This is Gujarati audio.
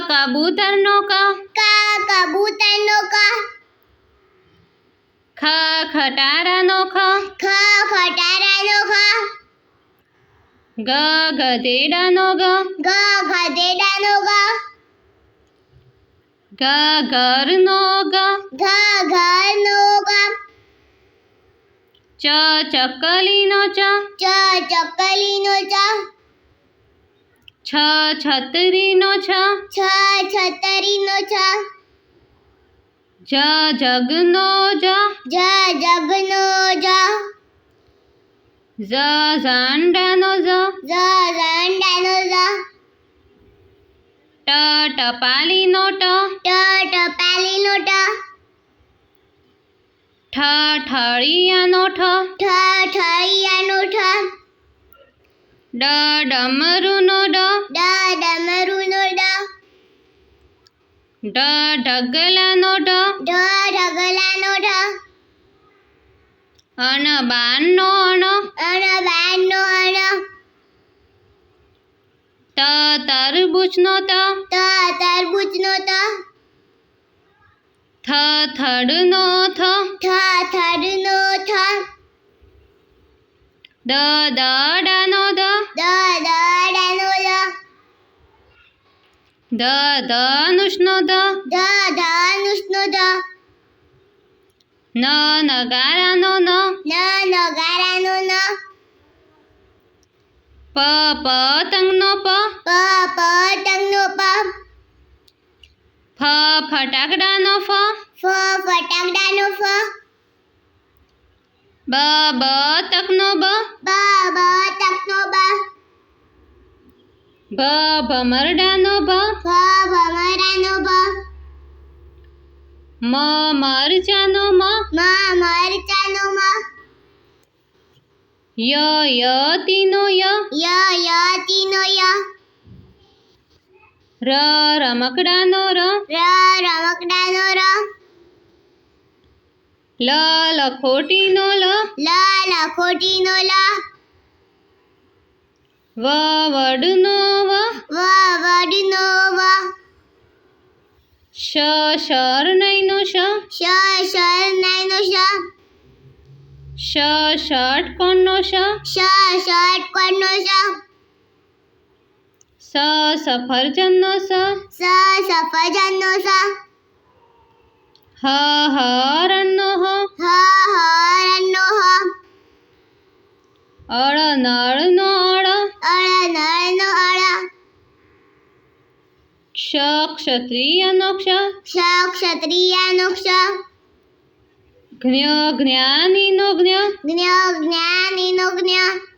કબૂતરનો ક. કબૂતરનો ક. ખટારાનો ખ. ખટારાનો ખ. ગધેડાનો ગ. ગધેડાનો ગ. ઘરનો ગ. ઘરનો ગ. ચકલીનો ચ. ચકલીનો ચ. છત્રીનો છ. છતરીનો છ. જગનો જ. જગનો જ. ઝંડાનો ઝ. ઝંડાનો ઝ. ટપાલીનો ટ. ટપાલીનો ટ. ઠળિયાનો ઠ. ઠળિયાનો ઠ. ડમરુનો ડ. ડમરુનો ડ. ઢગલાનો ઢ. ઢગલાનો ઢ. બાણનો અણ. બાણનો અણ. તરબૂચનો ત. તરબૂચનો ત. થડનો થ. થડનો થ. દડાનો દ. દડાનો દ. ધનુષનો ધ. ધનુષનો ધ. નગારાનો ન. નગારાનો ન. પતંગનો પ. પતંગનો પ. ફટાકડાનો ફ. ફટાકડાનો ફ. બતકનો બ. બતકનો બ. ભમરડાનો ભ. ભમરડાનો ભ. મરચાનો મ. મરચાનો મ. યતીનો ય. યતીનો ય. રમકડાનો ર. રમકડાનો ર. લખોટીનો લ. લખોટીનો લ. વડનો વ. વડનો વ. શરણાઈનો શ. શરણાઈનો શ. ષટકોણનો શ. ષટકોણનો શ. સફરજનનો સ. સફરજનનો સ. હરણનો હ. હરણનો હ. નળનો અળ. નળનો અળ. ક્ષત્રિયનો ક્ષ. ક્ષત્રિયનો ક્ષ. જ્ઞાનીનો જ્ઞ. જ્ઞાનીનો જ્ઞ.